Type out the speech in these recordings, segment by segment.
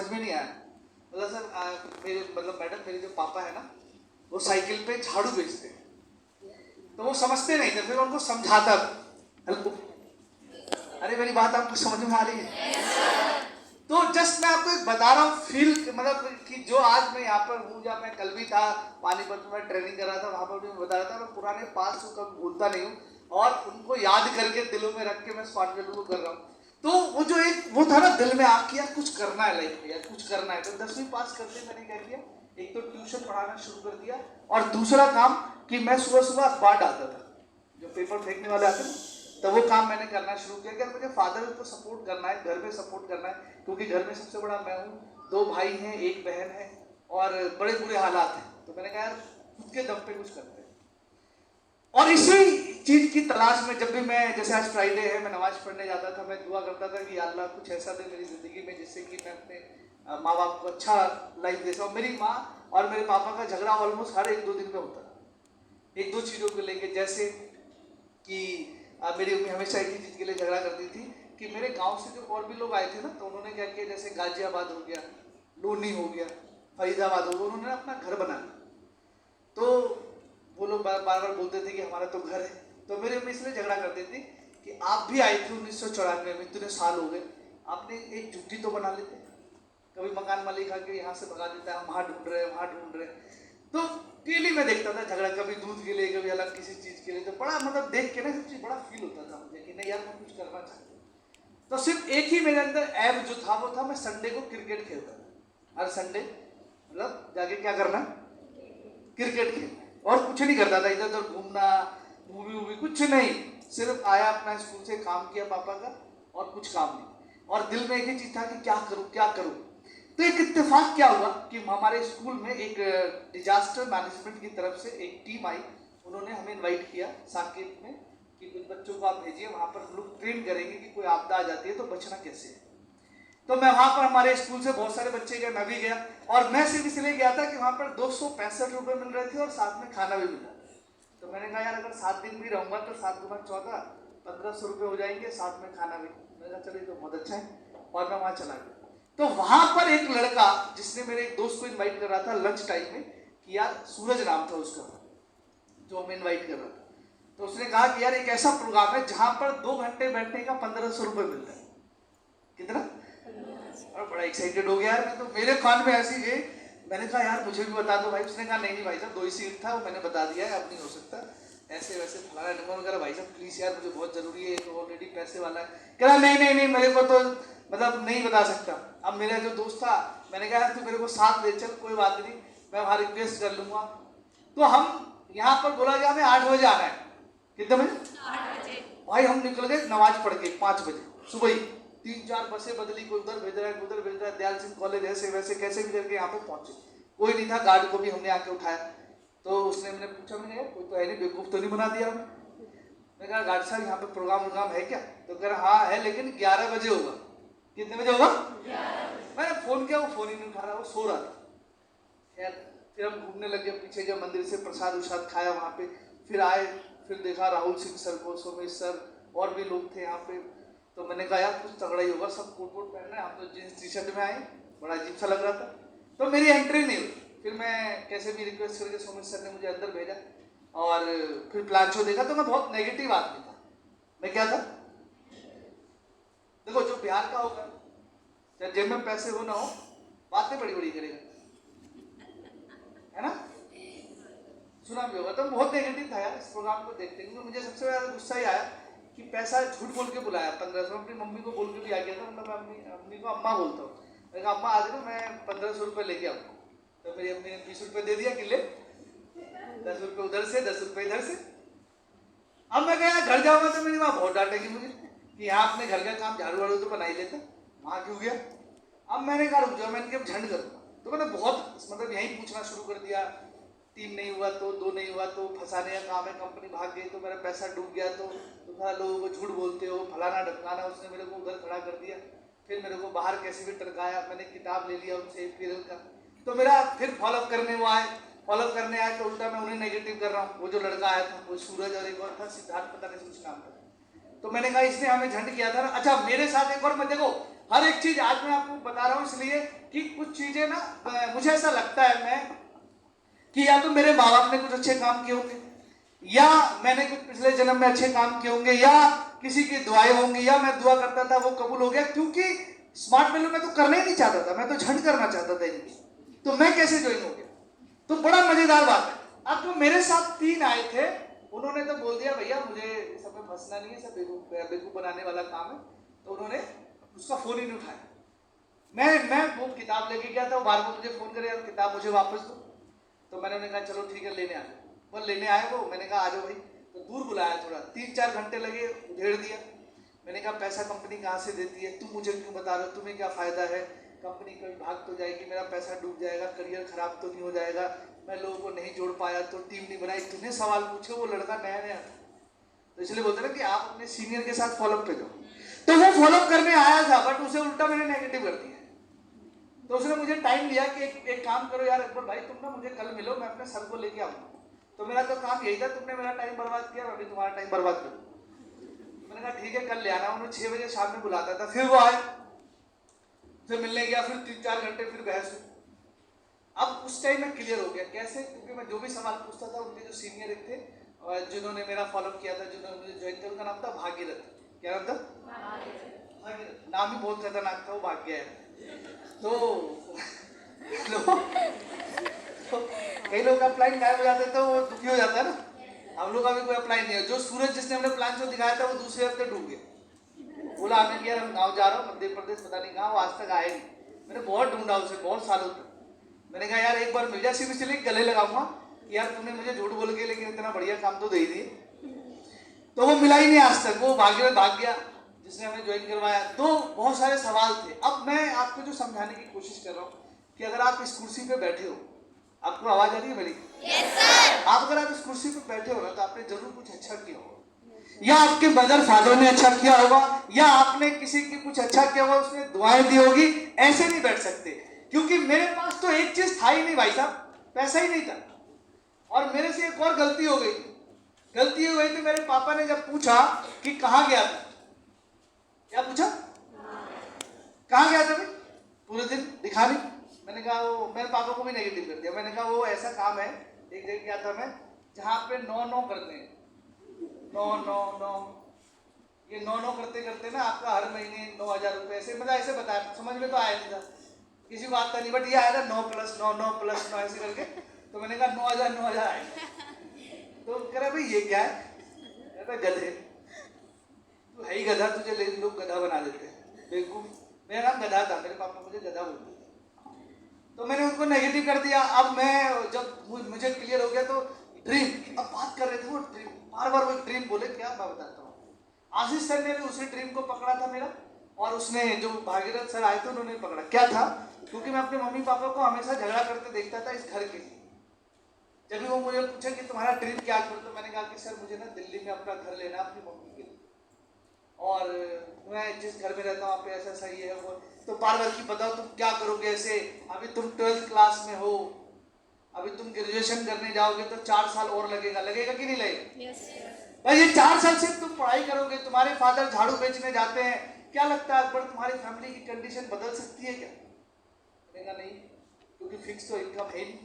समझ में नहीं आया। मतलब सर मेरे मतलब मैडम मेरे जो पापा है ना वो साइकिल पे झाड़ू बेचते हैं, तो वो समझते नहीं थे, फिर उनको समझाता हेल्प। अरे मेरी बात आपको समझ में आ रही है? तो जस्ट मैं आपको एक बता रहा हूँ फील, मतलब कि जो आज मैं यहाँ पर हूँ, जब मैं कल भी था पानीपत में ट्रेनिंग कर रहा था, वहाँ पर भी मैं बता रहा था, मैं पुराने पास को कभी भूलता नहीं हूँ और उनको याद करके दिलों में रख के मैं स्मार्ट वैल्यू को कर रहा हूँ। तो वो जो एक वो था ना दिल में आ किया कुछ करना है लाइफ में, यार कुछ करना है। तो 10वीं पास करते मैंने क्या किया, एक तो ट्यूशन पढ़ाना शुरू कर दिया और दूसरा काम कि मैं सुबह सुबह अखबार डालता था, जो पेपर फेंकने वाले आते हैं, तो वो काम मैंने करना शुरू किया कि मुझे फादर को सपोर्ट करना है, घर में सपोर्ट करना है, क्योंकि घर में सबसे बड़ा मैं हूँ, 2 भाई हैं, 1 बहन है और बड़े बुरे हालात हैं। तो मैंने कहा यार खुद के दम पे कुछ करते हैं। और इसी चीज की तलाश में जब भी मैं, जैसे आज फ्राइडे है, मैं नमाज पढ़ने जाता था, मैं दुआ करता था कि अल्लाह कुछ ऐसा दे मेरी जिंदगी में जिससे कि मैं अपने माँ बाप को अच्छा लाइफ दे सकूं। मेरी माँ और मेरे पापा का झगड़ा ऑलमोस्ट हर 1-2 दिन में होता था, 1-2 चीज़ों को लेके। जैसे कि मेरी मम्मी हमेशा एक ही चीज़ के लिए झगड़ा करती थी कि मेरे गांव से जो और भी लोग आए थे ना, तो उन्होंने क्या किया, जैसे गाजियाबाद हो गया, लोनी हो गया, फरीदाबाद हो गया, उन्होंने अपना घर बनाया। तो वो लोग बार बार बोलते थे कि हमारा तो घर है। तो मेरी मम्मी इसलिए झगड़ा करती थी कि आप भी आए थे 1994 में, इतने साल हो गए, आपने एक झुग्गी तो बना लेते। कभी मकान मालिक आके यहाँ से भगा देता है, हम वहाँ ढूंढ रहे हैं, वहाँ ढूंढ रहे हैं। तो डेली में देखता था झगड़ा, कभी दूध के लिए, कभी अलग किसी चीज़ के लिए। तो बड़ा मतलब देख के ना सब चीज़ बड़ा फील होता था मुझे कि नहीं यार मैं कुछ करना चाहता हूँ। तो सिर्फ एक ही मेरे अंदर ऐप जो था वो था, मैं संडे को क्रिकेट खेलता था। हर संडे मतलब जाके क्या करना, क्रिकेट खेलना, और कुछ नहीं करता था, इधर उधर घूमना, मूवी वूवी कुछ नहीं। सिर्फ आया अपना स्कूल से, काम किया पापा का और कुछ काम नहीं। और दिल में एक ही चीज़ था कि क्या करूँ क्या करूँ। तो एक इत्तेफाक क्या हुआ कि हमारे स्कूल में एक डिजास्टर मैनेजमेंट की तरफ से एक टीम आई, उन्होंने हमें इनवाइट किया साकेत में कि कुछ बच्चों को आप भेजिए, वहाँ पर हम लोग ट्रेन करेंगे कि कोई आपदा आ जाती है तो बचना कैसे है। तो मैं वहाँ पर, हमारे स्कूल से बहुत सारे बच्चे गए, मैं भी गया, और मैं सिर्फ इसलिए गया था कि वहाँ पर 265 रुपये मिल रहे थे और साथ में खाना भी मिला। तो मैंने कहा यार अगर 7 दिन भी रहूँगा तो 7 दूना 14, 1500 रुपये हो जाएंगे, साथ में खाना भी। मैंने कहा चलिए तो बहुत अच्छा है, और मैं वहाँ चला गया। तो वहाँ पर एक लड़का जिसने मेरे एक दोस्त को इन्वाइट कर रहा था लंच टाइम में, कि यार सूरज नाम था उसका जो हमें इन्वाइट कर रहा था, तो उसने कहा कि यार एक ऐसा प्रोग्राम है जहाँ पर 2 घंटे बैठने का 1500 रुपये मिलता है। कितना? और बड़ा एक्साइटेड हो गया यार मैं, तो मेरे कान में ऐसी गई, मैंने कहा यार मुझे भी बता दो भाई। उसने कहा नहीं नहीं भाई साहब 2 ही सीट था, वो मैंने बता दिया है, अब नहीं हो सकता, ऐसे वैसे फलाना नंबर वगैरह, भाई साहब प्लीज़ यार मुझे बहुत ज़रूरी है, तो ऑलरेडी पैसे वाला है। कह रहा नहीं नहीं नहीं मेरे को तो मतलब नहीं बता सकता। अब मेरा जो दोस्त था, मैंने कहा यार तू मेरे को साथ ले चल, कोई बात नहीं मैं वहाँ रिक्वेस्ट कर लूँगा। तो हम यहाँ पर बोला गया हमें 8 बजे आना है। कितने बजे? 8 बजे। भाई हम निकल गए नमाज पढ़ के 5 बजे सुबह ही, 3-4 बसें बदली, कोई उधर भेज रहा है, उधर भेज रहा है, दयाल सिंह कॉलेज ऐसे वैसे कैसे भी करके यहाँ पे पहुंचे। कोई नहीं था, गार्ड को भी हमने आके उठाया। तो उसने मैंने पूछा, मैंने कोई तो है नहीं, बेवकूफ़ तो नहीं बना दिया हमने। मैंने कहा गार्ड साहब यहाँ पे प्रोग्राम है क्या? तो कह रहा हाँ है, लेकिन 11 बजे होगा। कितने बजे होगा? 11 बजे। मैंने फ़ोन किया, वो फ़ोन ही नहीं उठा रहा, वो सो रहा था। खैर फिर हम घूमने लगे, पीछे गए मंदिर से, प्रसाद उसाद खाया वहाँ पे, फिर आए, फिर देखा राहुल सिंह सर को, सोमेश सर और भी लोग थे यहाँ पे। तो मैंने कहा यार कुछ तगड़ा ही होगा, सब कोट वोट पहन रहे हैं, हम तो जीन्स टी शर्ट में आए, बड़ा अजीब सा लग रहा था। तो मेरी एंट्री नहीं हुई। फिर मैं कैसे भी रिक्वेस्ट करके सोमेश सर ने मुझे अंदर भेजा, और फिर प्लान शो देखा। तो मैं बहुत नेगेटिव आदमी था। मैं क्या था, देखो जो बिहार का होगा, चाहे जेब में पैसे हो ना हो, बातें बड़ी बड़ी करेगा, है ना? सुना भी होगा। तो बहुत नेगेटिव था यार इस प्रोग्राम को देखते, क्योंकि मुझे सबसे ज़्यादा गुस्सा ही आया कि पैसा झूठ बोल के बुलाया 1500। अपनी मम्मी को बोल के भी आ गया था, मतलब अम्मी को अम्मा बोलता हूँ, मैंने कहा अम्मा आज ना मैं 1500 रुपये लेके आऊँगा। तो मेरी अम्मी ने 20 रुपये दे दिया कि ले, 10 रुपये उधर से 10 रुपये इधर से। अब मैं गया घर जाऊँगा तो मेरी माँ बहुत डांटेगी मुझे कि यहाँ अपने घर का काम झाड़ू वाड़ू तो बना ही लेता, वहाँ क्यों गया। अब मैंने कहा रुक जाओ, मैं इनके झंड करूँगा। तो मैंने बहुत मतलब यहीं पूछना शुरू कर दिया, 3 नहीं हुआ तो 2 नहीं हुआ तो फंसाने का काम है, कंपनी भाग गई तो मेरा पैसा डूब गया तो लोगों को झूठ बोलते हो, फलाना ढकाना। उसने मेरे को उधर खड़ा कर दिया, फिर मेरे को बाहर कैसे भी टरकाया। मैंने किताब ले लिया उनसे पीरल का, तो मेरा फिर फॉलोअप करने वो आए, फॉलोअप करने आए तो उल्टा मैं उन्हें नेगेटिव कर रहा हूँ। वो जो लड़का आया था, वो सूरज और एक और था सिद्धार्थ, पता नहीं कुछ नाम था। तो मैंने कहा इसने हमें झंड किया था ना। अच्छा मेरे साथ एक और, मैं देखो हर एक चीज आज मैं आपको बता रहा हूँ इसलिए कि कुछ चीजें ना मुझे ऐसा लगता है मैं कि या तो मेरे माँ बाप ने कुछ अच्छे काम किए होंगे, या मैंने कुछ पिछले जन्म में अच्छे काम किए होंगे, या किसी की दुआएं होंगी, या मैं दुआ करता था वो कबूल हो गया। क्योंकि स्मार्ट वैल्यू में तो करना ही नहीं चाहता था, मैं तो झंड करना चाहता था इनकी, तो मैं कैसे ज्वाइन हो गया? तो बड़ा मजेदार बात है। अब जो मेरे साथ 3 आए थे उन्होंने तो बोल दिया भैया मुझे सब में फंसना नहीं है, सब बेवकूफ बनाने वाला काम है। तो उन्होंने उसका फोन ही नहीं उठाया। मैं वो किताब लेके गया था, वो बार बार मुझे फोन करे यार किताब मुझे वापस दो। तो मैंने उन्हें कहा चलो ठीक है लेने आए। वो लेने आए, वो मैंने कहा आ जाओ भाई। तो दूर बुलाया, थोड़ा 3-4 घंटे लगे, उधेड़ दिया। मैंने कहा पैसा कंपनी कहाँ से देती है, तुम मुझे क्यों बता रहे हो, तुम्हें क्या फायदा है, कंपनी कभी भाग तो जाएगी, मेरा पैसा डूब जाएगा, करियर खराब तो नहीं हो जाएगा, मैं लोगों को नहीं जोड़ पाया तो टीम नहीं बनाई। तुम्हें सवाल पूछे, वो लड़का नया नया था, तो इसलिए बोलते ना कि आप अपने सीनियर के साथ फॉलोअप पे जाओ। तो वो फॉलोअप करने आया था बट उसे उल्टा मैंने नेगेटिव कर दिया। तो उसने मुझे टाइम दिया कि एक काम करो यार अकबर भाई, तुम ना मुझे कल मिलो, मैं अपने सर को लेके आऊंगा। तो मेरा तो काम यही था, तुमने मेरा टाइम बर्बाद किया, मैं भी तुम्हारा टाइम बर्बाद करूँ। मैंने कहा ठीक है कल ले आना। उन्हें 6 बजे शाम में बुलाता था, फिर वो आए, फिर मिलने गया, फिर 3-4 घंटे फिर बहस हुई। अब उस टाइम में क्लियर हो गया कैसे, क्योंकि मैं जो भी सवाल पूछता था उनके जो सीनियर थे और जिन्होंने मेरा फॉलोअप किया था, जिन्होंने मुझे ज्वाइन किया, उनका नाम था भागीरथ। क्या नाम था? भागीरथ। नाम ही बहुत खतरनाक था, वो भाग गया है। तो कई लोग का प्लान गायब हो जाते तो वो दुखी हो जाता है ना। हम लोग का भी कोई प्लान नहीं है। जो सूरज जिसने हमने प्लान जो दिखाया था वो दूसरे हफ्ते डूब गया। बोला हमें कि यार हम गाँव जा रहा हूँ, मध्य प्रदेश पता नहीं कहाँ, वो आज तक आए नहीं। मैंने बहुत ढूंढा उसे, बहुत सालों तक। मैंने कहा यार एक बार मिल जाए, सिर्फ इसलिए गले लगाऊंगा कि यार तूने मुझे झूठ बोल के लेकिन इतना बढ़िया काम तो दे ही दिए। तो वो मिला ही नहीं आज तक, वो भाग गया जिसने हमें ज्वाइन करवाया। तो बहुत सारे सवाल थे। अब मैं आपको जो समझाने की कोशिश कर रहा हूँ कि अगर आप इस कुर्सी पे बैठे हो, आपको आवाज आ रही है मेरी? yes, sir. आप अगर आप इस कुर्सी पे बैठे हो ना तो आपने जरूर कुछ अच्छा किया होगा, या आपके मदर फादर ने अच्छा किया होगा, या आपने किसी की कुछ अच्छा किया होगा, उसने दुआएं दी होगी। ऐसे नहीं बैठ सकते, क्योंकि मेरे पास तो एक चीज था ही नहीं भाई साहब, पैसा ही नहीं था। और मेरे से एक और गलती हो गई थी। मेरे पापा ने जब पूछा कि कहाँ गया था, क्या पूछा, कहाँ गया था भाई, पूरे दिन दिखा नहीं। मैंने कहा वो, मेरे पापा को भी नेगेटिव कर दिया। मैंने कहा वो ऐसा काम है, एक जगह गया था मैं, जहाँ पे 9 करते हैं, 9 ये 9 करते करते ना आपका हर महीने 9,000 रुपए ऐसे, मतलब ऐसे बताया, समझ में तो आया नहीं था, किसी को आता नहीं, बट ये आया था 9 + 9 9 + 9 ऐसे करके। तो मैंने कहा 9,000 आए। तो कह रहा भाई ये क्या है? कहता गधे, तू है ही गधा, तुझे लोग गधा बना देते हैं, बेवकूफ। मेरा नाम गधा था, मेरे पापा मुझे गधा बोलते थे। तो मैंने उनको नेगेटिव कर दिया। अब मैं जब मुझे क्लियर हो गया तो ड्रीम, अब बात कर रहे थे वो ड्रीम, बार बार वो ड्रीम बोले, क्या मैं बताता हूँ। आशीष सर ने भी उसी ड्रीम को पकड़ा था मेरा, और उसने जो भागीरथ सर आए थे उन्होंने पकड़ा। क्या था, क्योंकि मैं अपने मम्मी पापा को हमेशा झगड़ा करते देखता था इस घर के लिए। जब भी वो मुझे पूछे कि तुम्हारा ड्रीम क्या है, तो मैंने कहा कि सर मुझे ना दिल्ली में अपना घर लेना अपनी मम्मी के लिए, और मैं जिस घर में रहता हूँ वहाँ पे ऐसा सही है वो। तो बार बार की बताओ तुम क्या करोगे ऐसे, अभी तुम 12th क्लास में हो, अभी तुम ग्रेजुएशन करने जाओगे तो 4 साल और लगेगा कि नहीं लगेगा? भाई ये 4 साल से तुम पढ़ाई करोगे, तुम्हारे फादर झाड़ू बेचने जाते हैं, क्या लगता है अकबर तुम्हारी फैमिली की कंडीशन बदल सकती है क्या? नहीं, क्योंकि फिक्स तो इनकम है नहीं।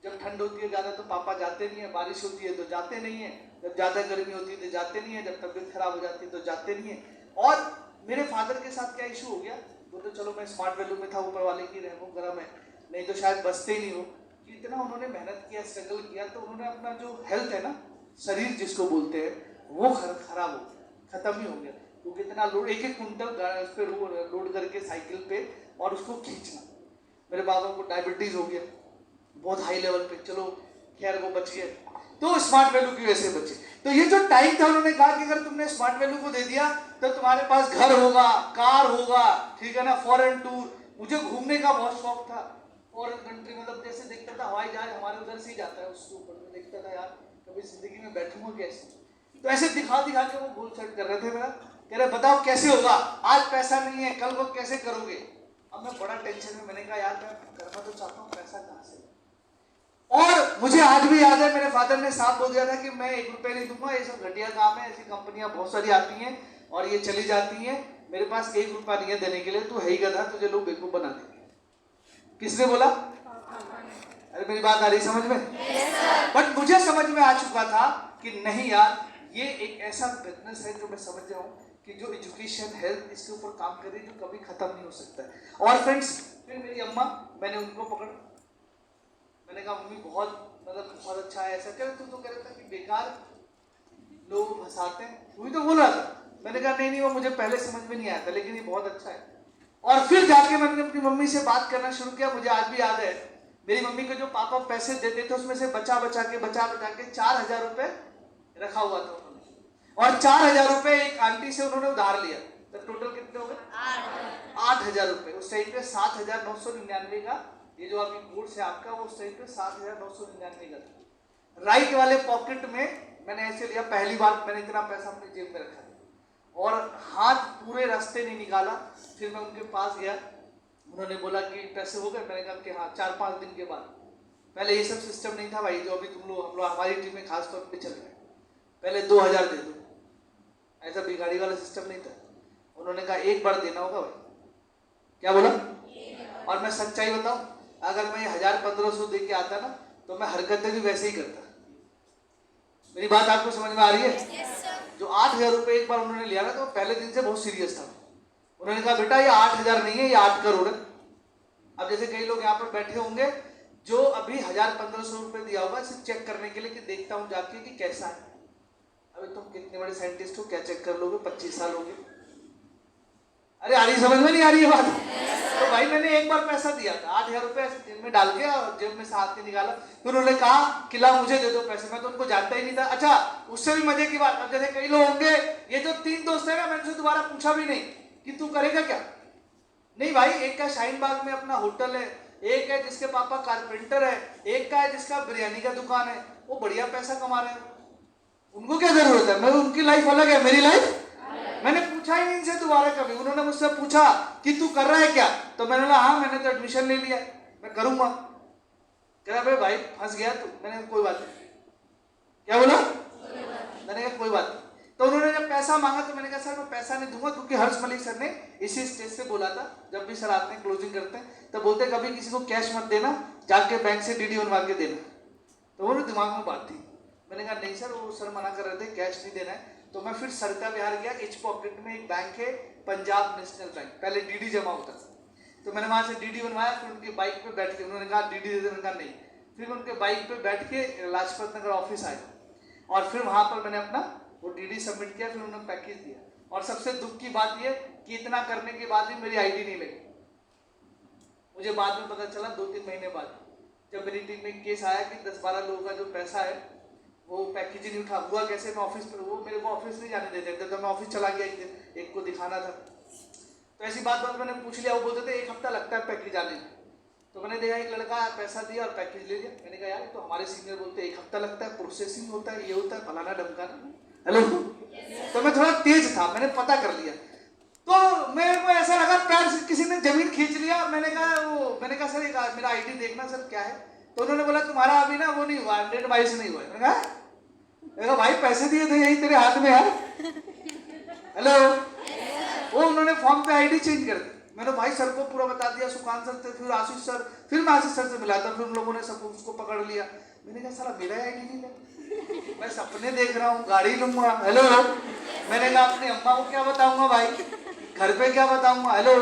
जब ठंड होती है ज्यादा तो पापा जाते नहीं है, बारिश होती है तो जाते नहीं है, जब ज्यादा गर्मी होती है तो जाते नहीं है, जब तबीयत खराब हो जाती है तो जाते नहीं है। और मेरे फादर के साथ क्या इशू हो गया, वो तो चलो मैं स्मार्ट वैल्यू में था, ऊपर वाले की रहमो करम है, नहीं तो शायद बचते ही नहीं हो। इतना उन्होंने मेहनत किया, स्ट्रगल किया, तो उन्होंने अपना जो हेल्थ है ना, शरीर जिसको बोलते हैं, वो खराब हो गया, खत्म ही हो गया। क्योंकि इतना लोड, 1-1 कुंटल उस पर लोड करके साइकिल पे और उसको खींचना। मेरे बाबा को डायबिटीज हो गया बहुत हाई लेवल पे, चलो खैर वो बच गए, तो स्मार्ट वैल्यू की वजह से बचे। तो ये जो टाइम था, उन्होंने कहा कि अगर तुमने स्मार्ट वैल्यू को दे दिया तो तुम्हारे पास घर होगा, कार होगा, ठीक है ना, फॉरेन टूर। मुझे घूमने का बहुत शौक था, फॉरेन कंट्री, मतलब जैसे देखता था हवाई जहाज हमारे उधर से ही जाता है, उसके ऊपर में देखता था यार कभी जिंदगी में बैठूंगा कैसे। तो ऐसे दिखा दिखा के वो गोल सेट कर रहे थे मेरा, कह रहे बताओ कैसे होगा, आज पैसा नहीं है कल को कैसे करोगे। अब मैं बड़ा टेंशन में, मैंने कहा यार मैं करना तो चाहता हूँ, पैसा कहाँ से। और मुझे आज भी याद है मेरे फादर ने साफ बोल दिया था कि मैं 1 रुपया नहीं दूंगा, ये सब घटिया काम है, ऐसी कंपनियां बहुत सारी आती हैं और ये चली जाती हैं, मेरे पास 1 रुपया नहीं है देने के लिए, तू है ही गधा, तुझे लोग बेवकूफ बना देंगे। किसने बोला? अरे मेरी बात आ रही समझ में? बट मुझे समझ में आ चुका था कि नहीं यार, ये एक ऐसा बिजनेस है जो मैं समझ रहा हूँ कि जो एजुकेशन हेल्थ इसके ऊपर काम कर रही है, जो कभी खत्म नहीं हो सकता है। और फ्रेंड्स, फिर मेरी अम्मा, मैंने उनको पकड़ा, मैंने कहा मम्मी बहुत मतलब बहुत अच्छा है, ऐसा क्या? तू तो कह रहा था कि बेकार लोग फंसाते हैं, तू ही तो बोल रहा था। मैंने कहा नहीं नहीं, वो मुझे पहले समझ में नहीं आया था, लेकिन ये बहुत अच्छा है। और फिर जाके मैंने अपनी मम्मी से बात करना शुरू किया। मुझे आज भी याद है, मेरी मम्मी को जो पापा पैसे देते थे उसमें से बचा बचा के 4,000 रुपए रखा हुआ था उन्होंने, और 4,000 रुपए एक आंटी से उन्होंने उधार लिया। तो टोटल कितने हो गए? 8,000 रुपए। उस टाइम पे 7,999 का, ये जो अभी कोर्स है आपका, वो उस टाइम पे 7,999 का था। राइट वाले पॉकेट में मैंने ऐसे लिया, पहली बार मैंने इतना पैसा अपनी जेब में रखा और हाथ पूरे रास्ते नहीं निकाला। फिर मैं उनके पास गया, उन्होंने बोला कि पैसे हो गए? मैंने कहा कि हाँ, 4-5 दिन के बाद। पहले ये सब सिस्टम नहीं था भाई, जो अभी तुम लोग हम लोग हमारी टीम में खास तौर पे चल रहा है। पहले 2,000 दे दो, ऐसा बिगाड़ी वाला सिस्टम नहीं था। उन्होंने कहा एक बार देना होगा भाई। क्या बोला? और मैं सच्चाई बताऊं, अगर मैं 1,000-1,500 दे के आता ना, तो मैं हरकतें भी वैसे ही करता। मेरी बात आपको समझ में आ रही है? जो 8,000 रुपए एक बार उन्होंने लिया ना, तो पहले दिन से बहुत सीरियस था। उन्होंने कहा बेटा ये 8,000 नहीं है, ये 8 करोड़ है। अब जैसे कई लोग यहाँ पर बैठे होंगे जो अभी 1,000-1,500 रुपए दिया होगा सिर्फ चेक करने के लिए कि देखता हूँ जाके कि कैसा है। अभी तुम कितने बड़े साइंटिस्ट हो, क्या चेक कर लोगे? 25 साल हो गए। अरे आ रही समझ में नहीं आ रही है बात? तो भाई मैंने एक बार पैसा दिया था 8,000 रुपए जेब में डाल के, और जेब में से हाथ नहीं निकाला। फिर उन्होंने कहा किला मुझे दे दो पैसे, मैं तो उनको जानता ही नहीं था। अच्छा, उससे भी मजे की बात, अब जैसे कई लोग होंगे, ये जो 3 दोस्त है ना, मैंने उनसे दोबारा पूछा भी नहीं कि तू करेगा क्या। नहीं भाई, एक का शाहीन बाग में अपना होटल है, एक है जिसके पापा कारपेंटर है, एक का है जिसका बिरयानी का दुकान है, वो बढ़िया पैसा कमा रहे हैं। उनको क्या जरूरत है? मैं, उनकी लाइफ अलग है, मेरी लाइफ। मैंने पूछा ही नहीं इनसे दोबारा कभी। उन्होंने मुझसे पूछा कि तू कर रहा है क्या, तो मैंने बोला हाँ, मैंने तो एडमिशन ले लिया, मैं करूंगा। कह रहा भाई फंस गया तू। मैंने कोई बात नहीं। क्या बोला? मैंने कहा कोई बात नहीं। तो उन्होंने जब पैसा मांगा तो मैंने कहा सर मैं पैसा नहीं दूंगा, क्योंकि हर्ष मलिक सर ने इसी स्टेज से बोला था, जब भी सर आते हैं क्लोजिंग करते हैं तो बोलते कभी किसी को कैश मत देना, जाके बैंक से डीडी बनवा के देना। तो वो दिमाग में बात थी। मैंने कहा नहीं सर, वो सर मना कर रहे थे कैश नहीं देना है। तो मैं फिर सर का बिहार गया, इच पॉकेट में एक बैंक है पंजाब नेशनल बैंक, पहले डीडी जमा होता था, तो मैंने वहां से डीडी बनवाया। फिर उनकी बाइक पे बैठ के, उन्होंने कहा डीडी दे दे, मैंने कहा नहीं। फिर मैं उनके बाइक पे बैठ के लाजपत नगर ऑफिस आया, और फिर वहां पर मैंने अपना वो डीडी सबमिट किया। फिर उन्होंने पैकेज दिया, और सबसे दुख की बात ये कि इतना करने के बाद भी मेरी आईडी नहीं लगी। मुझे बाद में पता चला 2-3 महीने बाद, जब मेरी टीम में केस आया कि 10-12 लोगों का जो पैसा है वो पैकेज ही नहीं उठा। हुआ कैसे? मैं ऑफिस पर, वो मेरे को ऑफिस नहीं जाने देते थे, तो मैं ऑफिस चला गया एक दिन, एक को दिखाना था। तो ऐसी बात मैंने पूछ लिया, वो बोलते थे 1 हफ्ता लगता है पैकेज आने में। तो मैंने देखा एक लड़का पैसा दिया और पैकेज ले लिया। मैंने कहा यार तो हमारे सीनियर बोलते 1 हफ्ता लगता है, प्रोसेसिंग होता है, ये होता है, फलाना ढमकाना। हेलो, तो मैं थोड़ा तेज था, मैंने पता कर लिया। तो मेरे को ऐसा लगा पैर से किसी ने जमीन खींच लिया। मैंने कहा सर मेरा आईडी देखना सर क्या है। तो उन्होंने बोला तुम्हारा अभी ना वो नहीं हुआ, 100 बाइस नहीं हुआ। मैंने कहा भाई पैसे दिए थे यही तेरे हाथ में यार। हेलो, वो उन्होंने फॉर्म पे आईडी चेंज कर दी। मैंने भाई सर को पूरा बता दिया, सुकांत सर थे, फिर आशीष सर, फिर मैं आशीष सर से मिला था। फिर उन लोगों ने सब उसको पकड़ लिया। मैंने कहा साला मेरा आईडी नहीं लगा, मैं सपने देख रहा हूँ, गाड़ी लूंगा। हेलो, मैंने कहा अपनी अम्मा को क्या बताऊंगा भाई, घर पे क्या बताऊंगा। हेलो,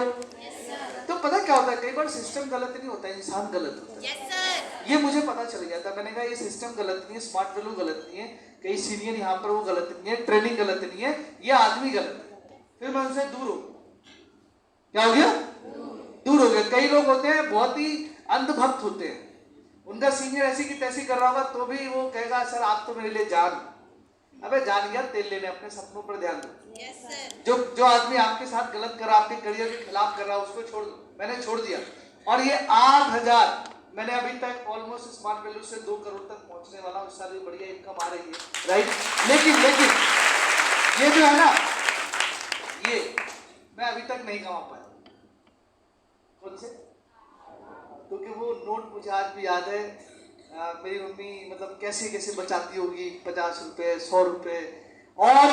तो पता क्या होता है, कई बार सिस्टम गलत नहीं होता, इंसान गलत होता है। ये मुझे पता चल गया था। मैंने कहा ये सिस्टम गलत नहीं है, स्मार्ट वैल्यू गलत नहीं है, कई सीनियर यहाँ पर वो गलत नहीं है, ट्रेनिंग गलत नहीं है, ये आदमी गलत है। फिर मैं उनसे दूर हो, क्या हो गया? दूर हो गया। कई लोग होते हैं बहुत ही अंधभक्त होते हैं, उनका सीनियर ऐसी की तैसी कर रहा होगा तो भी वो कहेगा सर आप तो मेरे लिए जान। अबे जान गया तेल लेने, अपने सपनों पर ध्यान दो। जो आदमी आपके साथ गलत कर रहा, आपके करियर के खिलाफ कर रहा, उसको छोड़ दो। मैंने छोड़ दिया। और ये 8,000 मैंने अभी तक ऑलमोस्ट स्मार्ट वैल्यू से 2 करोड़ तक पहुंचने वाला हूँ। इस साल भी बढ़िया इनकम आ रही है, राइट। लेकिन ये जो है ना, ये मैं अभी तक नहीं कमा पाया। कौन से? क्योंकि वो नोट मुझे आज भी याद है। मेरी मम्मी मतलब कैसे कैसे बचाती होगी, 50 रुपए, 100 रुपए। और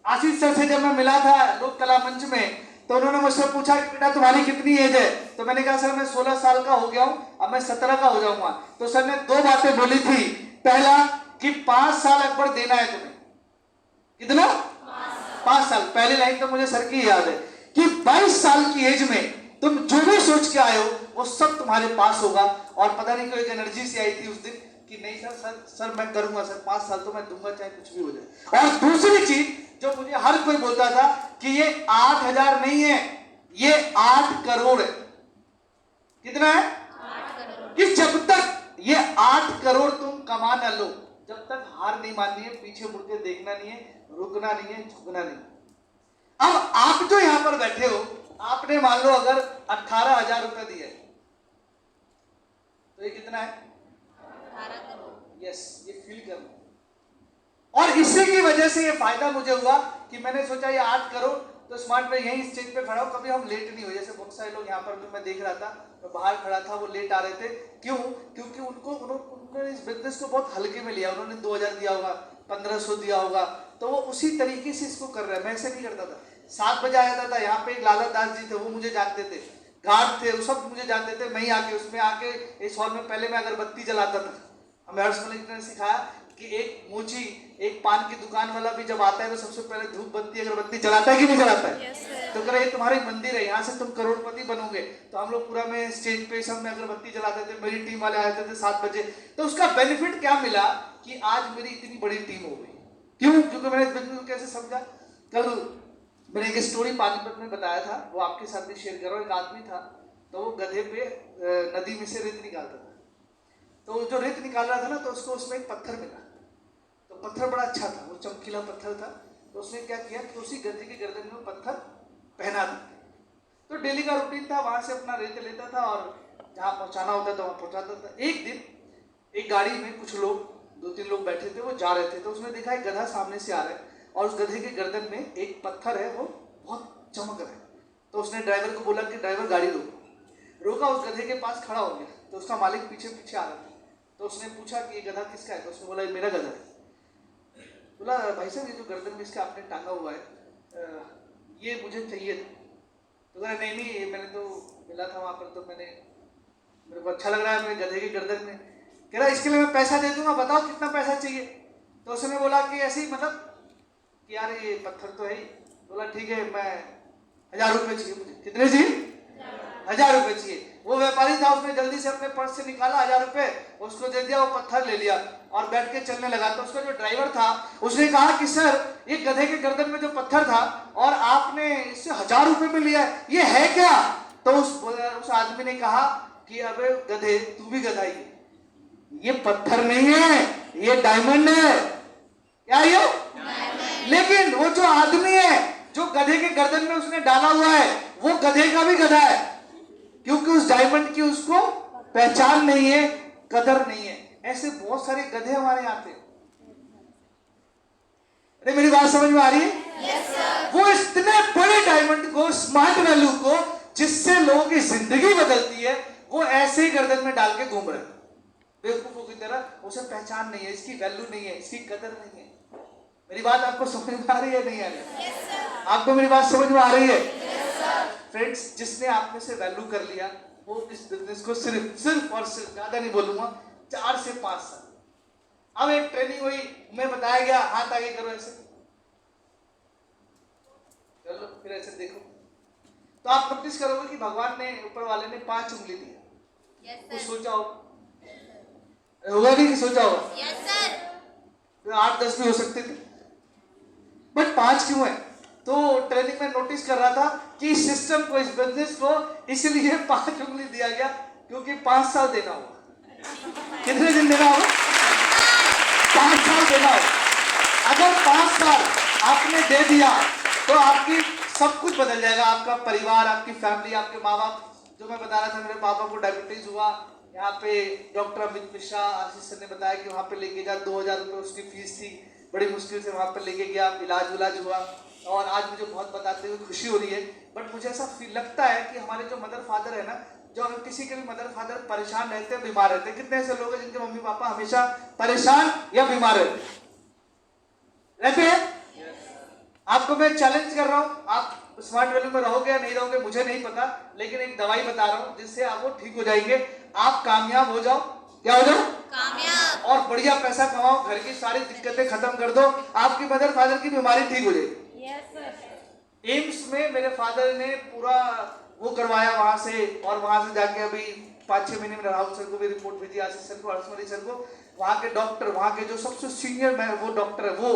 आशीष सर से जब मैं मिला था लोक कला मंच में, तो उन्होंने मुझसे पूछा कि बेटा तुम्हारी कितनी एज है, तो मैंने कहा सर मैं 16 साल का हो गया हूँ, अब मैं 17 का हो जाऊंगा। तो सर ने 2 बातें बोली थी। पहला कि 5 साल अकबर देना है तुम्हें। कितना? 5 साल। पहली लाइन तो मुझे सर की याद है कि 22 साल की एज में तुम जो भी सोच के आए हो वो सब तुम्हारे पास होगा। और पता नहीं क्यों एक एनर्जी सी आई थी उस दिन कि नहीं सर सर सर मैं करूंगा सर, 5 साल तो मैं दूंगा चाहे कुछ भी हो जाए। और दूसरी चीज जो मुझे हर कोई बोलता था कि ये 8,000 नहीं है, ये 8 करोड़ है। कितना है? 8 करोड़। कि जब तक ये 8 करोड़ तुम कमा ना लो, जब तक हार नहीं माननी है, पीछे मुड़ के देखना नहीं है, रुकना नहीं है, झुकना नहीं। अब आप जो यहां पर बैठे हो, आपने मान लो अगर 18,000 रुपए दिए तो ये कितना है? 18 करोड़। यस, ये फील कर लो। और इसी की वजह से ये फायदा मुझे हुआ कि मैंने सोचा ये 8 करोड़ तो स्मार्ट में यही स्टेज पे खड़ा हो, कभी हम लेट नहीं हो। जैसे बहुत सारे लोग यहाँ पर भी मैं देख रहा था, मैं बाहर खड़ा था, वो लेट आ रहे थे। क्यों? क्योंकि उन्होंने इस बिजनेस को बहुत हल्के में लिया। उन्होंने 2,000 दिया होगा, 1,500 दिया होगा, तो वो उसी तरीके से इसको कर रहे हैं। मैं ऐसे नहीं करता था। 7 बजे आ जाता था, यहाँ पे एक लाला दास जी थे, वो मुझे जानते थे, गार्ड थे, वो सब मुझे जानते थे। मैं ही आके उसमें आके इस हॉल में पहले मैं अगरबत्ती जलाता था। हमें हर्ष मलिक ने सिखाया कि एक मोची, एक पान की दुकान वाला भी जब आता है तो सबसे पहले धूप बत्ती अगरबत्ती जलाता है कि नहीं जलाता है? yes, तो कह रहे ये तुम्हारी मंदिर है, यहाँ से तुम करोड़पति बनोगे। तो हम लोग पूरा में स्टेज पे सब में अगरबत्ती जलाते थे। मेरी टीम वाले आते थे 7 बजे। तो उसका बेनिफिट क्या मिला कि आज मेरी इतनी बड़ी टीम हो गई। क्यों? क्योंकि मैंने इस बिजनेस को कैसे समझा। कल मैंने एक स्टोरी पानीपत में बताया था, वो आपके साथ भी शेयर कर रहा हूँ। एक आदमी था, तो वो गधे पे नदी में से रेत निकालता था। तो जो रेत निकाल रहा था ना, तो उसको उसमें एक पत्थर मिला। तो पत्थर बड़ा अच्छा था, वो चमकीला पत्थर था। तो उसने क्या किया कि उसी गधे के गर्दन में पत्थर पहना दिया। तो डेली का रूटीन था, वहां से अपना रेत लेता था और जहाँ पहुंचाना होता था वहां पहुंचाता था। एक दिन एक गाड़ी में कुछ लोग, 2-3 लोग बैठे थे, वो जा रहे थे। तो उसने देखा एक गधा सामने से आ रहा है और उस गधे के गर्दन में एक पत्थर है, वो बहुत चमक रहा है। तो उसने ड्राइवर को बोला कि ड्राइवर गाड़ी रोको। रोका, उस गधे के पास खड़ा हो गया। तो उसका मालिक पीछे पीछे आ रहा था। तो उसने पूछा कि ये गधा किसका है? तो उसने बोला ये मेरा गधा है। बोला भाई साहब ये जो गर्दन में इसके आपने टांगा हुआ है, ये मुझे चाहिए था। तो कहा नहीं नहीं, मैंने तो मिला था वहाँ पर, तो मेरे को अच्छा लग रहा है मेरे गधे की गर्दन में। कह रहा इसके लिए मैं पैसा दे दूंगा, बताओ कितना पैसा चाहिए। तो उसने बोला कि ऐसे ही मतलब कि यार ये पत्थर तो है ही। बोला ठीक है, मैं 1,000 रुपये चाहिए मुझे। कितने चाहिए? 1,000 रुपये चाहिए। वो व्यापारी था, उसने जल्दी से अपने पर्स से निकाला 1,000 रुपये, उसको दे दिया, वो पत्थर ले लिया और बैठ के चलने लगा। तो उसका जो ड्राइवर था उसने कहा कि सर ये गधे के गर्दन में जो पत्थर था और आपने इससे 1,000 रुपये में लिया, ये है क्या? तो उस आदमी ने कहा कि अबे गधे, तू भी गधा ही है, ये पत्थर नहीं है, ये डायमंड है। क्या ये? लेकिन वो जो आदमी है जो गधे के गर्दन में उसने डाला हुआ है, वो गधे का भी गधा है, क्योंकि उस डायमंड की उसको पहचान नहीं है, कदर नहीं है। ऐसे बहुत सारे गधे हमारे यहाँ पे। अरे मेरी बात समझ में आ रही है? yes, sir. वो इतने बड़े डायमंड को, स्मार्ट वैल्यू को, जिससे लोगों की जिंदगी बदलती है, वो ऐसे ही गर्दन में डाल के घूम रहे हैं बेवकूफों की तरह। उसे पहचान नहीं है, इसकी वैल्यू नहीं है, इसकी कदर नहीं है। मेरी बात आपको समझ में आ रही है नहीं आ रही? yes, आपको मेरी बात समझ में आ रही है? फ्रेंड्स, जिसने आप में से वैल्यू कर लिया, वो इस बिजनेस को सिर्फ और सिर्फ, ज्यादा नहीं बोलूंगा, 4 से 5 साल। अब एक ट्रेनिंग हुई, मैं बताया गया हाथ आगे करो, ऐसे चलो, फिर ऐसे देखो। तो आप नोटिस करोगे कि भगवान ने, ऊपर वाले ने 5 उंगली दी। कुछ सोचा होगा नहीं कि सोचा होगा? yes, तो 8-10 भी हो सकते थे, बट 5 क्यों है? तो ट्रेनिंग में नोटिस कर रहा था कि इस सिस्टम को, इस बिजनेस को इसलिए 5 उंगली दिया गया क्योंकि 5 साल देना होगा। कितने दिन देना होगा? 5 साल देना होगा। अगर 5 साल आपने दे दिया तो आपकी सब कुछ बदल जाएगा। आपका परिवार, आपकी फैमिली, आपके माँ बाप। जो मैं बता रहा था, मेरे पापा को डायबिटीज हुआ, यहाँ पे डॉक्टर अमित मिश्रा, आशीष सर ने बताया कि वहाँ पे लेके जा, 2,000 रुपये उसकी फीस थी, बड़ी मुश्किल से वहाँ पे लेके गया, इलाज हुआ। और आज मुझे बहुत बताते हुए खुशी हो रही है। बट मुझे ऐसा फील लगता है कि हमारे जो मदर फादर है ना, जो अगर किसी के भी मदर फादर परेशान रहते हैं, बीमार रहते हैं, कितने ऐसे लोग हैं जिनके मम्मी पापा हमेशा परेशान या बीमार रहते हैं? आपको मैं चैलेंज कर रहा हूं, आप स्मार्ट वैल्यू में रहोगे या नहीं रहोगे मुझे नहीं पता, लेकिन एक दवाई बता रहा हूँ जिससे आप वो ठीक हो जाएंगे। आप कामयाब हो जाओ। क्या हो जाओ? कामयाब। और बढ़िया पैसा कमाओ, घर की सारी दिक्कतें खत्म कर दो, आपकी मदर फादर की बीमारी ठीक हो जाएगी। एम्स में मेरे फादर ने पूरा वो करवाया वहां से, और वहां से जाके अभी 5-6 महीने में राहुल सर को भी रिपोर्ट भेजी, आशीष सर को, हर्षमणि सर को, वहां के डॉक्टर, वहां के जो सबसे सीनियर वो डॉक्टर है, वो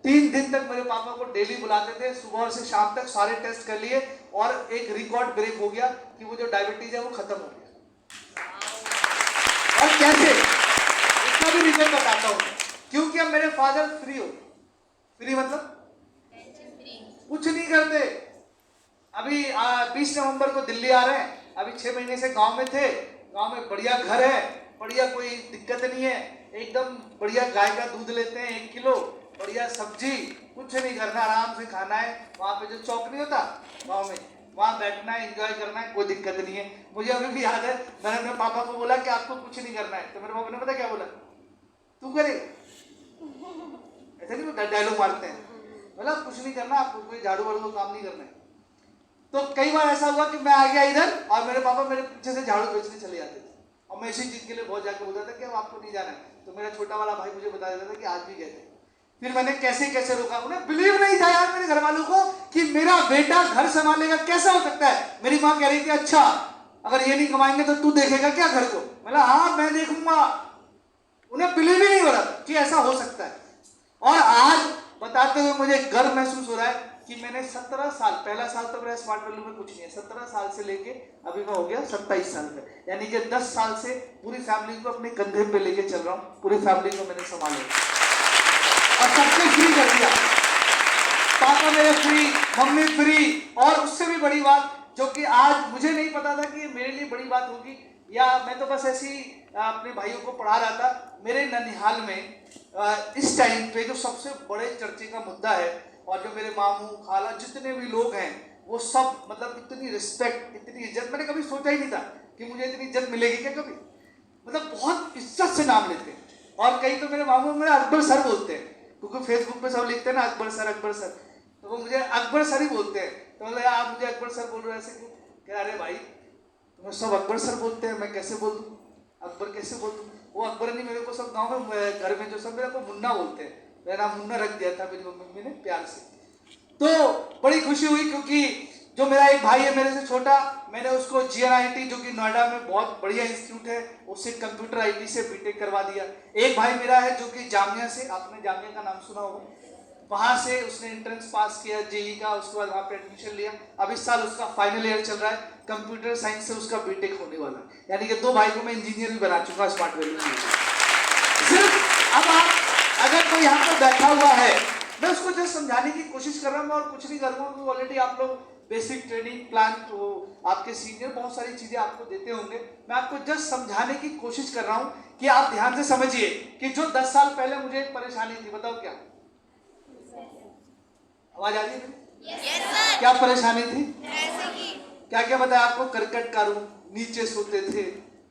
3 दिन तक मेरे पापा को डेली बुलाते थे, सुबह से शाम तक सारे टेस्ट कर लिए, और एक रिकॉर्ड ब्रेक हो गया कि वो जो डायबिटीज है वो खत्म हो गया। और कैसे, इसका भी रीजन बताता हूँ। क्योंकि अब मेरे फादर फ्री हो। फ्री मतलब कुछ नहीं करते। अभी 20 नवंबर को दिल्ली आ रहे हैं, अभी 6 महीने से गांव में थे। गांव में बढ़िया घर है, बढ़िया कोई दिक्कत नहीं है, एकदम बढ़िया गाय का दूध लेते हैं 1 किलो, बढ़िया सब्जी, कुछ नहीं करना, आराम से खाना है। वहाँ पे जो चौक नहीं होता गाँव में, वहाँ बैठना है, एंजॉय करना है, कोई दिक्कत नहीं है। मुझे अभी भी याद है, मैंने अपने पापा को बोला कि आपको कुछ नहीं करना है, तो मेरे पापा ने पता क्या बोला? तू करेगा? ऐसा नहीं डायलॉग मारते हैं, बोला कुछ नहीं करना, आपको कोई झाड़ू वाड़ू का काम नहीं करना है। तो कई बार ऐसा हुआ कि मैं आ गया इधर और मेरे पापा मेरे पीछे से झाड़ू बेचने चले जाते थे, और मैं इसी चीज के लिए बहुत जाके बोलता था कि अब आपको नहीं जाना है। तो मेरा छोटा वाला भाई मुझे बता देता था कि आज भी गए थे। फिर मैंने कैसे कैसे रोका, उन्हें बिलीव नहीं था यार मेरे घर वालों को कि मेरा बेटा घर संभालेगा, कैसा हो सकता है। मेरी माँ कह रही थी अच्छा अगर ये नहीं कमाएंगे तो तू देखेगा क्या घर को? बोला हाँ मैं देखूंगा। उन्हें बिलीव ही नहीं हो रहा कि ऐसा हो सकता है। और आज बताते हुए मुझे गर्व महसूस हो रहा है कि मैंने 17 साल, पहला साल तो मेरा स्मार्ट वैल्यू में कुछ नहीं है, 17 साल से लेके अभी मैं हो गया 27 साल का, यानी कि 10 साल से पूरी फैमिली को अपने कंधे पे लेके चल रहा हूँ। पूरी फैमिली को मैंने संभाला और सबसे फ्री कर दिया। पापा मेरे फ्री, मम्मी फ्री, और उससे भी बड़ी बात जो कि आज मुझे नहीं पता था कि ये मेरे लिए बड़ी बात होगी, या मैं तो बस ऐसी अपने भाइयों को पढ़ा रहा था। मेरे ननिहाल में इस टाइम पे जो सबसे बड़े चर्चे का मुद्दा है, और जो मेरे मामू खाला जितने भी लोग हैं वो सब मतलब इतनी रिस्पेक्ट, इतनी इज्जत, मैंने कभी सोचा ही नहीं था कि मुझे इतनी इज्जत मिलेगी क्या कभी। मतलब बहुत इज्जत से नाम लेते हैं, और कई तो मेरे मामू मेरे अकबर सर बोलते हैं, क्योंकि फेसबुक पे सब लिखते हैं ना अकबर सर, तो वो मुझे अकबर सर ही बोलते हैं। तो बोले आप मुझे अकबर सर बोल रहे हैं ऐसे क्यों? कह अरे भाई तुम्हें सब अकबर सर बोलते हैं, मैं कैसे बोल दूँ, अकबर कैसे बोल दूँ? वो अकबर नहीं, मेरे को सब गाँव में घर में जो सब मेरे को मुन्ना बोलते हैं, मेरा नाम मुन्ना रख दिया था मेरी मम्मी ने प्यार से। तो बड़ी खुशी हुई क्योंकि जो मेरा एक भाई है मेरे से छोटा, मैंने उसको GNIT जो कि नोएडा में बहुत बढ़िया इंस्टीट्यूट है, उससे कंप्यूटर IT से बीटेक करवा दिया। एक भाई मेरा है जो कि जामिया से, आपने जामिया का नाम सुना होगा, वहां से उसने एंट्रेंस पास किया JEE का, उसके बाद वहां पे एडमिशन लिया। अब इस साल उसका फाइनल ईयर चल रहा है, कंप्यूटर साइंस से उसका बीटेक होने वाला है, यानी कि 2 भाई को मैं इंजीनियर भी बना चुका स्मार्ट वैल्यू से। सिर्फ अब आप अगर कोई यहाँ पर बैठा हुआ है, मैं उसको जस्ट समझाने की कोशिश कर रहा हूँ, और कुछ नहीं कर रहा हूँ। ऑलरेडी आप लोग बेसिक ट्रेनिंग प्लान, तो आपके सीनियर बहुत सारी चीजें आपको देते होंगे, मैं आपको जस्ट समझाने की कोशिश कर रहा हूँ कि आप ध्यान से समझिए कि जो 10 साल पहले मुझे एक परेशानी थी, बताओ क्या? आवाज आ रही है? yes, क्या परेशानी थी? क्या क्या बताया आपको? करकट का रूम, नीचे सोते थे,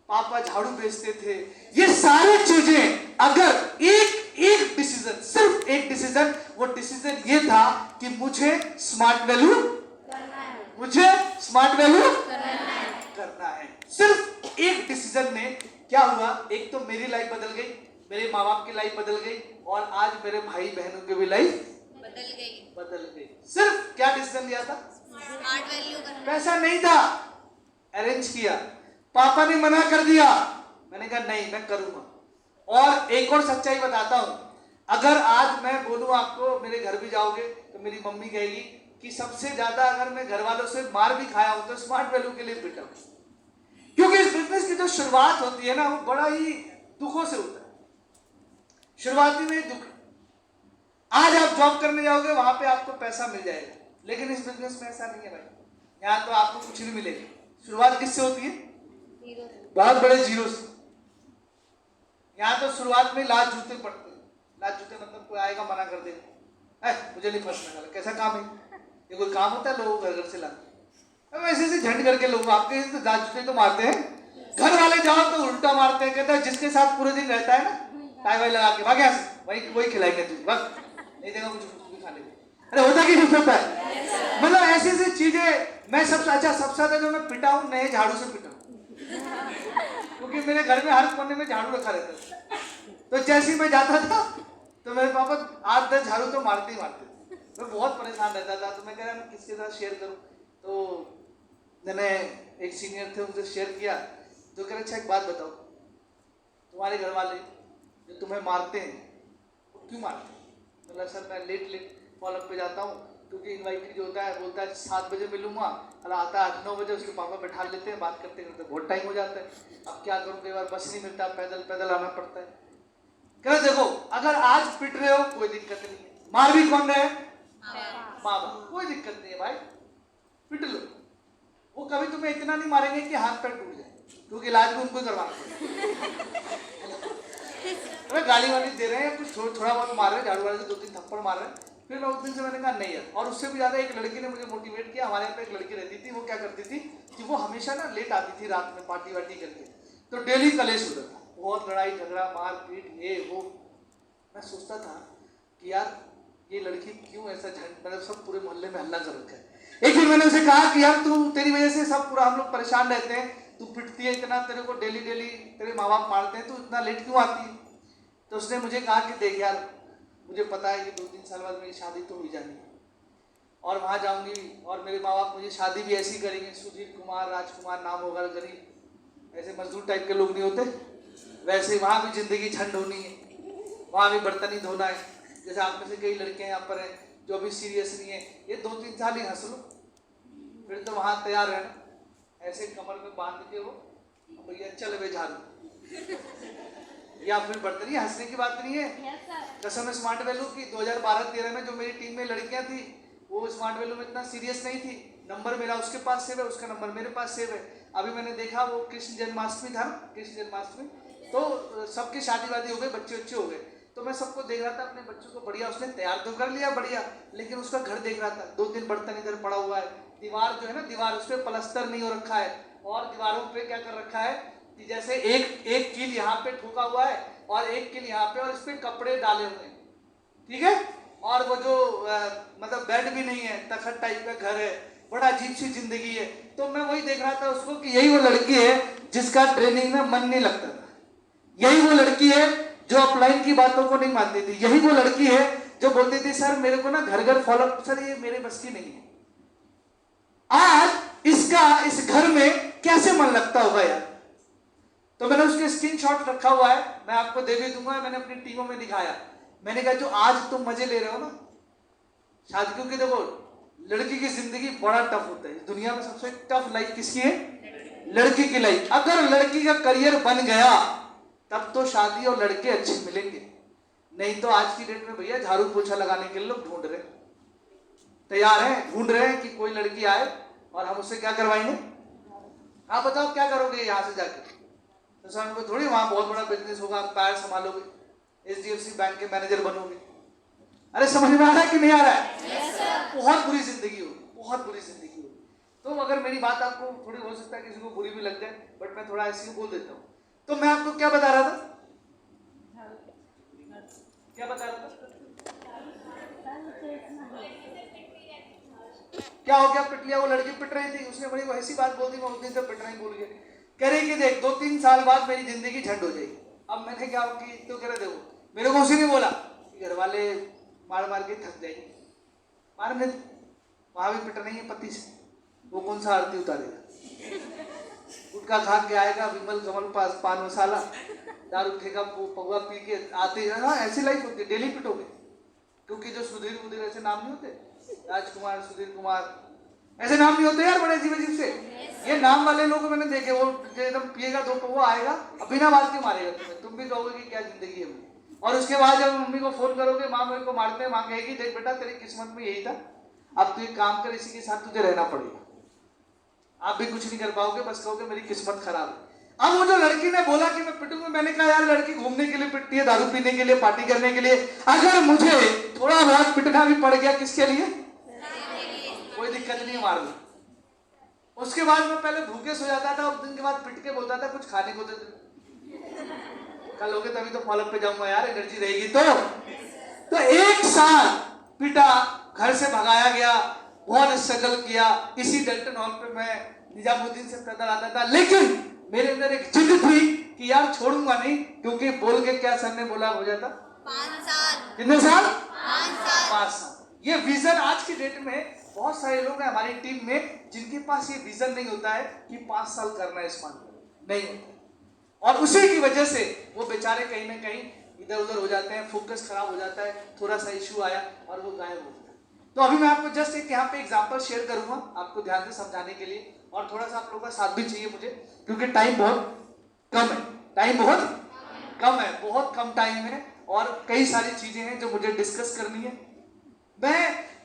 पापा झाड़ू बेचते थे, ये सारी चीजें अगर एक डिसीजन, सिर्फ एक डिसीजन, वो डिसीजन ये था कि मुझे स्मार्ट वैल्यू करना है। सिर्फ एक डिसीजन ने क्या हुआ, एक तो मेरी लाइफ बदल गई, मेरे माँ बाप की लाइफ बदल गई, और आज मेरे भाई बहनों की भी लाइफ बदल गई। सिर्फ क्या डिसीजन लिया था? स्मार्ट वैल्यू करना। पैसा नहीं था, अरेंज किया, पापा ने मना कर दिया, मैंने कहा नहीं मैं करूंगा। और एक और सच्चाई बताता हूं, अगर आज मैं बोलूं आपको, मेरे घर भी जाओगे तो मेरी मम्मी कहेगी कि सबसे ज्यादा अगर मैं घर वालों से मार भी खाया हूं तो स्मार्ट वैल्यू के लिए पिटा हूं। क्योंकि इस बिजनेस की जो शुरुआत होती है ना, वो बड़ा ही दुखों से होता है। शुरुआती में दुख, आज आप जॉब करने जाओगे वहां पे आपको पैसा मिल जाएगा, लेकिन इस बिजनेस में ऐसा नहीं है भाई। यहाँ तो आपको कुछ नहीं मिलेगा। शुरुआत किससे होती है? बहुत बड़े जीरो से। यहाँ तो शुरुआत में लाज जूते पड़ते हैं। लाज जूते मतलब कोई आएगा मना कर देगा, मुझे नहीं फंसना, कैसा काम है ये? कोई काम होता है? लोग घर घर से लाते, ऐसे ऐसे झंड करके लोग आपके तो लाज जूते तो मारते हैं। घर वाले जाओ तो उल्टा मारते हैं, कहते हैं जिसके साथ पूरे दिन रहता है ना, टाई वाई लगा के भाग यहाँ से, वही खिलाएंगे तुझे, बस नहीं देगा कुछ भी खा लेंगे। अरे होता कि नहीं होता है? मतलब ऐसी ऐसी चीजें। मैं सबसे अच्छा, सबसे ज्यादा जो मैं पिटा हूँ नए झाड़ू से पिटा हूँ, क्योंकि मेरे घर में हर कोने में झाड़ू रखा रहता था। तो जैसे ही मैं जाता था तो मेरे पापा 8-10 झाड़ू तो मारते ही मारते थे। मैं बहुत परेशान रहता था। तो मैं कह रहा मैं किसके साथ शेयर करूँ, तो मैंने एक सीनियर थे उनसे शेयर किया। तो कह रहे अच्छा एक बात बताओ, तुम्हारे घर वाले जो तुम्हें मारते हैं वो क्यों मारते हैं? मतलब सर मैं लेट फॉलोअप पे जाता हूँ, क्योंकि इन्वाइटेड जो होता है बोलता है 7 बजे मिलूंगा, अला आता है 8-9 बजे, उसके पापा बैठा लेते हैं, बात करते करते बहुत टाइम हो जाता है। अब क्या करूँ, कई बार बस नहीं मिलता, पैदल आना पड़ता है। कह रहे देखो अगर आज पिट रहे हो कोई दिक्कत नहीं है, मार भी कौन रहे? माँ बाप। कोई दिक्कत नहीं है भाई, पिट लो। वो कभी तुम्हें इतना नहीं मारेंगे कि हाथ पैर टूट जाए, क्योंकि इलाज भी उनको ही करवाना पड़ेगा। अरे गाली वाली दे रहे हैं, कुछ थोड़ा बहुत मार रहे हैं, झाड़ू वाले से 2-3 थप्पड़ मार रहे हैं। फिर मैं उस दिन से मैंने कहा नहीं यार। और उससे भी ज्यादा एक लड़की ने मुझे मोटिवेट किया। हमारे यहाँ पे एक लड़की रहती थी, वो क्या करती थी कि वो हमेशा ना लेट आती थी रात में पार्टी वार्टी करके, तो डेली कलेश होता था, बहुत लड़ाई झगड़ा मारपीट ये वो। मैं सोचता था कि यार ये लड़की क्यों ऐसा मतलब सब पूरे मोहल्ले में हल्ला कर रखा है। एक दिन मैंने उसे कहा कि यार तू, तेरी वजह से सब पूरा हम लोग परेशान रहते हैं, तू पिटती है इतना, तेरे को डेली तेरे माँ बाप मारते हैं, तू इतना लेट क्यों आती है? तो उसने मुझे कहा कि देख यार मुझे पता है कि 2-3 साल बाद मेरी शादी तो हुई जानी है और वहाँ जाऊंगी, और मेरे माँ बाप मुझे शादी भी ऐसी करेंगे, सुधीर कुमार राजकुमार नाम होगा, गरीब ऐसे मजदूर टाइप के लोग नहीं होते, वैसे वहाँ भी जिंदगी झंड होनी है, वहाँ भी बर्तन ही धोना है। जैसे आप में से कई लड़के यहाँ पर हैं जो अभी सीरियस नहीं है, ये 2-3 साल ही हंस लो, फिर तो वहाँ तैयार रहना, ऐसे कमर में बांध के वो भैया चल वे झाड़ू, या फिर बर्तन। ये हंसने की बात नहीं है, कसम है स्मार्ट वैल्यू की। 2012-13 में जो मेरी टीम में लड़कियां थी वो स्मार्ट वैल्यू में इतना सीरियस नहीं थी। नंबर मेरा उसके पास सेव है, उसका नंबर मेरे पास सेव है। अभी मैंने देखा वो कृष्ण जन्माष्टमी था, कृष्ण जन्माष्टमी, तो सबकी शादी वादी हो गई, बच्चे हो गए, तो मैं सबको देख रहा था अपने बच्चों को, बढ़िया उसने तैयार तो कर लिया बढ़िया, लेकिन उसका घर देख रहा था, 2-3 बर्तन इधर पड़ा हुआ है, दीवार जो है ना दीवार उस पर प्लस्तर नहीं हो रखा है, और दीवारों पे क्या कर रखा है कि जैसे एक कील यहाँ पे ठोका हुआ है और एक कील यहाँ पे, और इस पे कपड़े डाले हुए हैं, ठीक है, और वो जो मतलब बेड भी नहीं है, तखत टाइप का घर है, बड़ा अजीब सी जिंदगी है। तो मैं वही देख रहा था उसको कि यही वो लड़की है जिसका ट्रेनिंग में मन नहीं लगता था, यही वो लड़की है जो अपलाइन की बातों को नहीं मानती थी, यही वो लड़की है जो बोलती थी सर मेरे को ना घर फॉलो, सर ये मेरे बस की नहीं है। आज इसका इस घर में कैसे मन लगता होगा यार। तो मैंने उसके स्क्रीनशॉट रखा हुआ है, मैं आपको दे भी दूंगा, मैंने अपनी टीमों में दिखाया। मैंने कहा जो आज तुम मजे ले रहे हो ना शादी, क्योंकि देखो लड़की की जिंदगी बड़ा टफ होता है, दुनिया में सबसे टफ लाइफ किसकी है? लड़की की लाइफ। अगर लड़की का करियर बन गया तब तो शादी और लड़के अच्छे मिलेंगे, नहीं तो आज की डेट में भैया झाड़ू पोछा लगाने के लिए लोग ढूंढ रहे, तैयार हैं, ढूंढ रहे हैं कि कोई लड़की आए और हम उससे क्या करवाएंगे। आप बताओ क्या करोगे यहाँ से जाके? तो सर को थोड़ी वहां बहुत बड़ा बिजनेस होगा, आप पैर संभालोगे, HDFC बैंक के मैनेजर बनोगे। अरे समझ में आ रहा है कि नहीं आ रहा है? yes, बहुत बुरी जिंदगी होगी, बहुत बुरी जिंदगी होगी। तो अगर मेरी बात आपको थोड़ी हो सकता है किसी को बुरी भी लग जाए, बट मैं थोड़ा ऐसे ही बोल देता हूँ। तो मैं आपको क्या बता रहा था, क्या बता रहा था, क्या हो गया? पिट लिया, वो लड़की पिट रही थी, उसने बड़ी ऐसी बात बोल दी, मैं उस दिन से पिटना ही भूल गया। कह रही कि देख 2-3 साल बाद मेरी जिंदगी झंड हो जाएगी। अब मैंने क्या की, तो कह रहे देखो मेरे को उसी ने बोला कि घर वाले मार मार के थक जाएंगे, मारने वहां भी पिटना ही है पति से, वो कौन सा आरती उतारेगा, गुटखा खा के आएगा, विमल कमल पास पान मसाला, दारू ठेका पौवा पी के आते हैं। हाँ ऐसी लाइफ होती है, डेली पिटोगे, क्योंकि जो सुधीर ऐसे नाम नहीं होते, राजकुमार सुधीर कुमार ऐसे नाम नहीं होते यार, बड़े अजीब अजीब से। ये नाम वाले लोग मैंने देखे, वो एकदम पिएगा 2 पौवा आएगा, बिना बात के मारेगा तुम्हें, तुम भी कहोगे कि क्या जिंदगी है। और उसके बाद जब मम्मी को फोन करोगे, माँ मेरे को मारते हैं, माँ कहेगी देख बेटा तेरी किस्मत में यही था, अब तू एक काम कर, इसी के साथ तुझे रहना पड़ेगा, आप भी कुछ नहीं कर पाओगे, बस कहोगे मेरी किस्मत खराब है। अब वो जो लड़की ने बोला कि मैं पिटूंगा, मैंने कहा यार लड़की घूमने के लिए पिटती है, दारू पीने के लिए, पार्टी करने के लिए, अगर मुझे थोड़ा बहुत पिटना भी पड़ गया किसके लिए, कोई दिक्कत नहीं, मार लो। उसके बाद मैं पहले भूखे सो जाता था, और दिन के बाद पिट के बोलता था कुछ खाने को दे दो, कल होगे तभी तो फॉलोअप पे जाऊंगा यार, एनर्जी रहेगी तो 1 साल पिटा, घर से भगाया गया, बहुत स्ट्रगल किया। इसी डेल्टन हॉल पे मैं निजामुद्दीन से पैदल आता था, लेकिन मेरे अंदर एक जिद थी कि यार छोड़ूंगा नहीं, क्योंकि बोल के क्या सर ने बोला हो जाता 5 साल। कितने साल? 5 साल। 5 साल। ये विजन आज की डेट में बहुत सारे लोग हैं हमारी टीम में जिनके पास ये विजन नहीं होता है कि 5 साल करना है स्मार्ट नहीं होता, और उसी की वजह से वो बेचारे कहीं ना कहीं इधर उधर हो जाते हैं, फोकस खराब हो जाता है, थोड़ा सा इशू आया और वो गायब हो गया। तो अभी मैं आपको जस्ट एक यहाँ पे एग्जांपल शेयर करूंगा आपको ध्यान से समझाने के लिए, और थोड़ा सा आप लोगों का साथ भी चाहिए मुझे, क्योंकि टाइम बहुत कम है, टाइम बहुत कम है, बहुत कम टाइम है, और कई सारी चीजें हैं जो मुझे डिस्कस करनी है। मैं